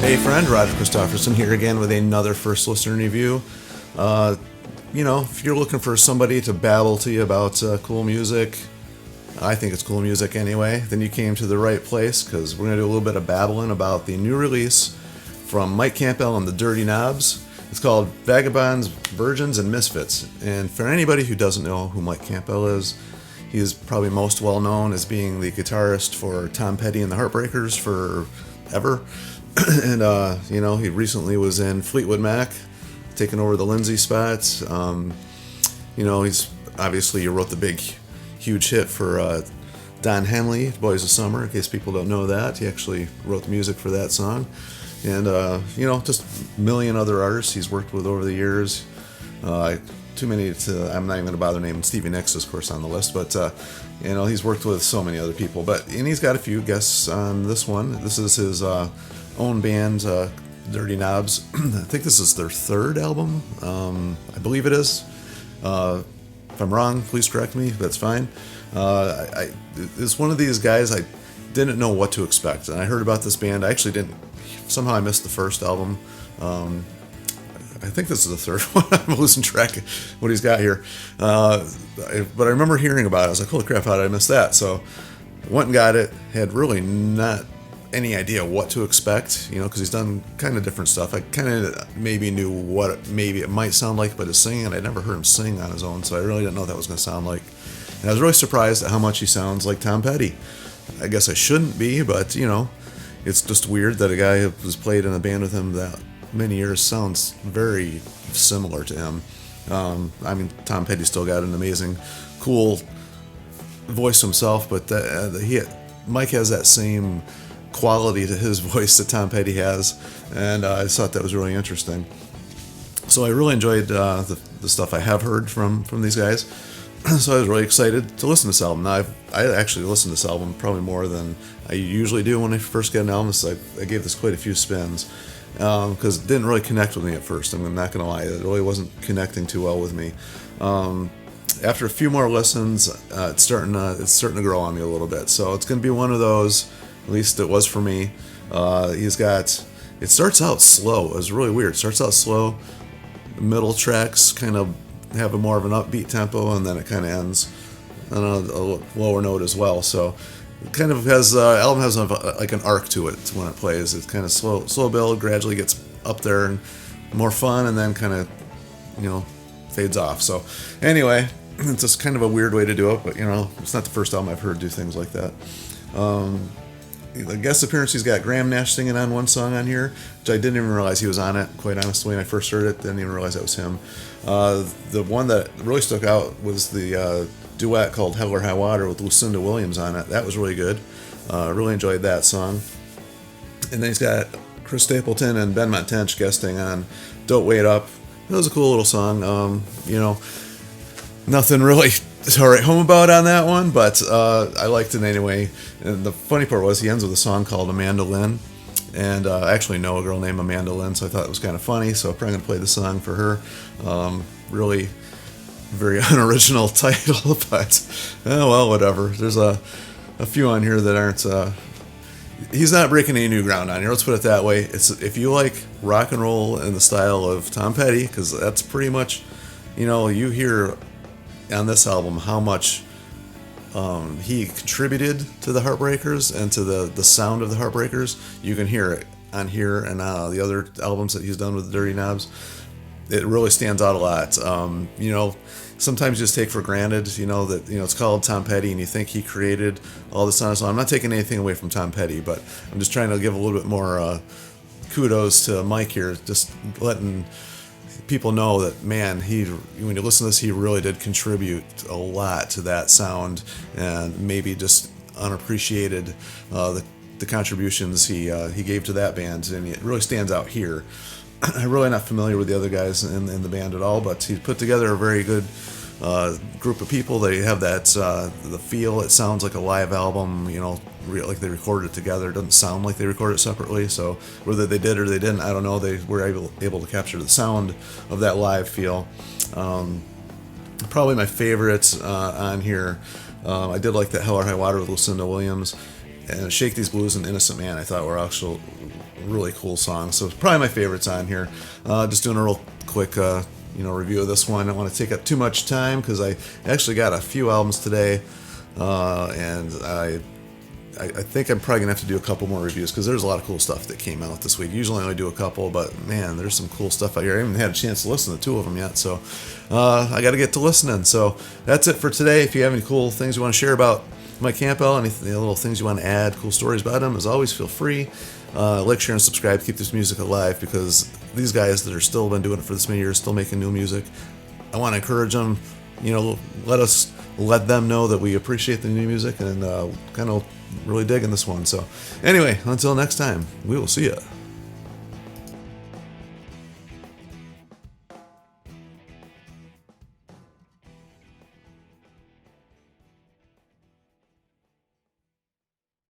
Hey friend, Roger Christofferson here again with another first listener review. If you're looking for somebody to babble to you about cool music, I think it's cool music anyway, then you came to the right place, because we're going to do a little bit of babbling about the new release from Mike Campbell and the Dirty Knobs. It's called Vagabonds, Virgins, and Misfits. And for anybody who doesn't know who Mike Campbell is, he is probably most well known as being the guitarist for Tom Petty and the Heartbreakers forever. And, he recently was in Fleetwood Mac, taking over the Lindsay spots. He's obviously wrote the big, huge hit for Don Henley, Boys of Summer, in case people don't know that. He actually wrote the music for that song. And, just a million other artists he's worked with over the years. Too many I'm not even going to bother naming. Stevie Nicks, of course, on the list, but he's worked with so many other people. And he's got a few guests on this one. This is his own band, Dirty Knobs. I think this is their third album. I believe it is. If I'm wrong, please correct me. That's fine. It's one of these guys I didn't know what to expect, and I heard about this band. I actually didn't. Somehow I missed the first album. I think this is the third one. I'm losing track of what he's got here. But I remember hearing about it. I was like, holy crap, how did I miss that? So went and got it. Had really not any idea what to expect, because he's done kind of different stuff. I kind of maybe knew what maybe it might sound like, but his singing, I'd never heard him sing on his own, so I really didn't know what that was going to sound like. And I was really surprised at how much he sounds like Tom Petty. I guess I shouldn't be, but, it's just weird that a guy who has played in a band with him that many years sounds very similar to him. Tom Petty still got an amazing, cool voice himself, but Mike has that same quality to his voice that Tom Petty has, and I just thought that was really interesting. So I really enjoyed the stuff I have heard from these guys. So I was really excited to listen to this album. Now, I actually listened to this album probably more than I usually do when I first get an album, so I gave this quite a few spins, because it didn't really connect with me at first. I'm not going to lie, it really wasn't connecting too well with me. After a few more listens, it's starting to grow on me a little bit. So it's going to be one of those, at least it was for me. It starts out slow. It was really weird. It starts out slow. The middle tracks kind of have more of an upbeat tempo, and then it kind of ends on a lower note as well. So it kind of has album has like an arc to it when it plays. It's kind of slow build, gradually gets up there and more fun, and then kind of fades off. So anyway, it's just kind of a weird way to do it, but it's not the first album I've heard do things like that. The guest appearance, he's got Graham Nash singing on one song on here, which I didn't even realize he was on it, quite honestly. When I first heard it, didn't even realize that was him. The one that really stuck out was the duet called Hell or High Water with Lucinda Williams on it. That was really good. Really enjoyed that song. And then he's got Chris Stapleton and Ben Montench guesting on Don't Wait Up. It was a cool little song. Nothing really to write home about on that one, but I liked it anyway. And the funny part was he ends with a song called Amanda Lynn, and I actually know a girl named Amanda Lynn, so I thought it was kind of funny, so I'm probably going to play the song for her. Really very unoriginal title, but whatever. There's a few on here that aren't he's not breaking any new ground on here, let's put it that way. It's if you like rock and roll in the style of Tom Petty, because that's pretty much, you hear on this album how much he contributed to the Heartbreakers and to the sound of the Heartbreakers. You can hear it on here and the other albums that he's done with the Dirty Knobs. It really stands out a lot. Sometimes you just take for granted, that it's called Tom Petty and you think he created all this on his own. I'm not taking anything away from Tom Petty, but I'm just trying to give a little bit more kudos to Mike here, just letting people know that, man, when you listen to this, he really did contribute a lot to that sound, and maybe just unappreciated the contributions he gave to that band, and it really stands out here. I'm really not familiar with the other guys in the band at all, but he put together a very good group of people. They have that the feel. It sounds like a live album, like they recorded it together. It doesn't sound like they recorded it separately. So whether they did or they didn't, I don't know. They were able to capture the sound of that live feel. Probably my favorite on here. I did like that Hell or High Water with Lucinda Williams, and Shake These Blues and Innocent Man. I thought were really cool song. So it's probably my favorites on here. Just doing a real quick review of this one. I don't want to take up too much time because I actually got a few albums today, and I think I'm probably gonna have to do a couple more reviews because there's a lot of cool stuff that came out this week. Usually I only do a couple, but man, there's some cool stuff out here. I haven't had a chance to listen to two of them yet, so I got to get to listening. So that's it for today. If you have any cool things you want to share about Mike Campbell, any little things you want to add, cool stories about him, as always, feel free. Like, share, and subscribe. Keep this music alive because these guys that are still been doing it for this many years, still making new music. I want to encourage them. Let them know that we appreciate the new music and kind of really digging this one. So anyway, until next time, we will see ya.